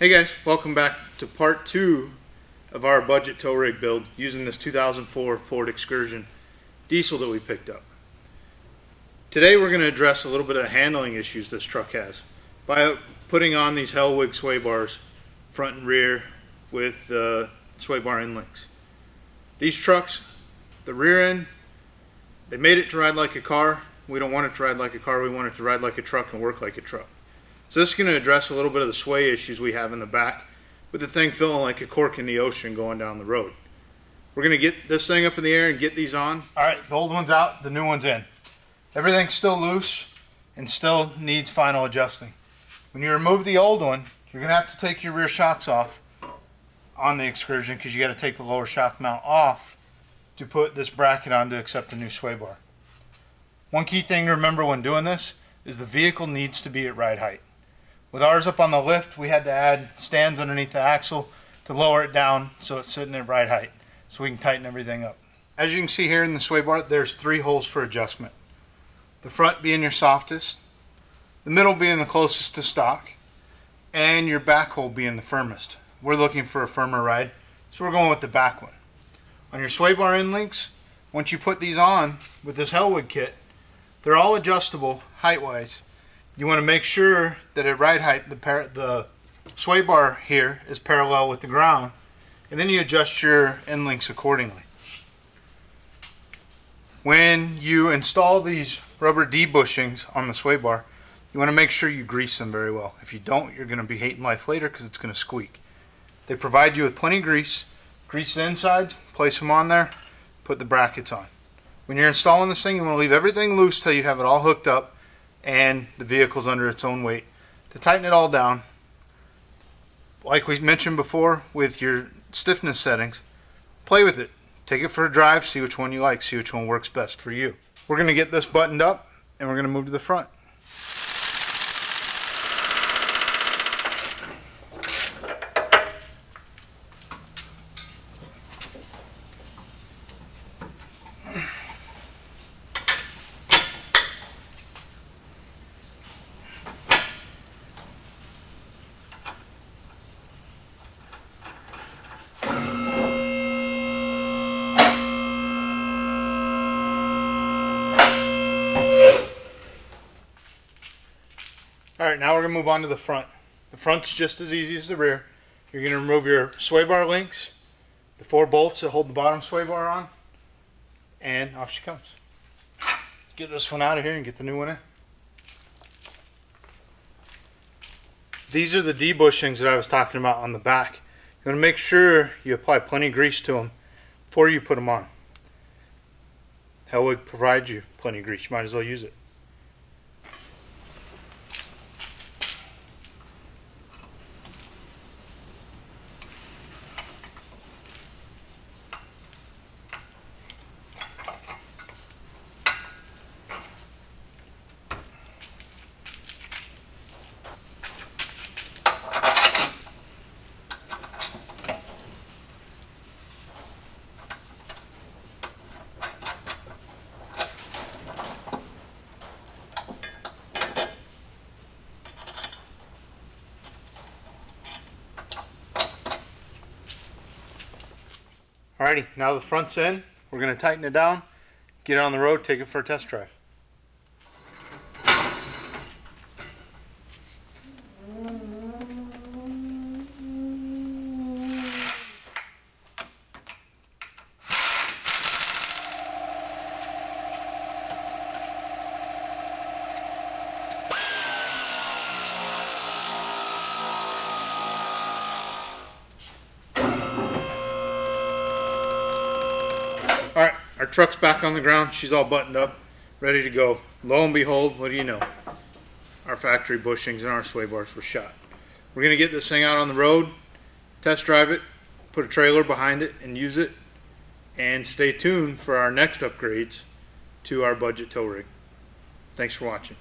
Hey guys, welcome back to part 2 of our budget tow rig build using this 2004 Ford Excursion diesel that we picked up. Today we're going to address a little bit of the handling issues this truck has by putting on these Hellwig sway bars front and rear with the sway bar end links. These trucks, the rear end, they made it to ride like a car. We don't want it to ride like a car, we want it to ride like a truck and work like a truck. So this is going to address a little bit of the sway issues we have in the back with the thing feeling like a cork in the ocean going down the road. We're going to get this thing up in the air and get these on. Alright, the old one's out, the new one's in. Everything's still loose and still needs final adjusting. When you remove the old one, you're going to have to take your rear shocks off on the Excursion because you got to take the lower shock mount off to put this bracket on to accept the new sway bar. One key thing to remember when doing this is the vehicle needs to be at ride height. With ours up on the lift, we had to add stands underneath the axle to lower it down so it's sitting at ride height so we can tighten everything up. As you can see here in the sway bar, there's 3 holes for adjustment. The front being your softest, the middle being the closest to stock, and your back hole being the firmest. We're looking for a firmer ride, so we're going with the back one. On your sway bar end links, once you put these on with this Hellwig kit, they're all adjustable height-wise. You want to make sure that at ride height the sway bar here is parallel with the ground, and then you adjust your end links accordingly. When you install these rubber D-bushings on the sway bar, you want to make sure you grease them very well. If you don't, you're going to be hating life later because it's going to squeak. They provide you with plenty of grease. Grease the insides, place them on there, put the brackets on. When you're installing this thing, you want to leave everything loose till you have it all hooked up and the vehicle's under its own weight. To tighten it all down, like we mentioned before with your stiffness settings, play with it. Take it for a drive, see which one you like, see which one works best for you. We're going to get this buttoned up and we're going to move to the front. Alright, now we're going to move on to the front. The front's just as easy as the rear. You're going to remove your sway bar links, the 4 bolts that hold the bottom sway bar on, and off she comes. Let's get this one out of here and get the new one in. These are the D-bushings that I was talking about on the back. You want to make sure you apply plenty of grease to them before you put them on. Hellwig provides you plenty of grease. You might as well use it. Alrighty, now the front's in. We're going to tighten it down, get it on the road, take it for a test drive. Alright, our truck's back on the ground. She's all buttoned up, ready to go. Lo and behold, what do you know? Our factory bushings and our sway bars were shot. We're going to get this thing out on the road, test drive it, put a trailer behind it and use it, and stay tuned for our next upgrades to our budget tow rig. Thanks for watching.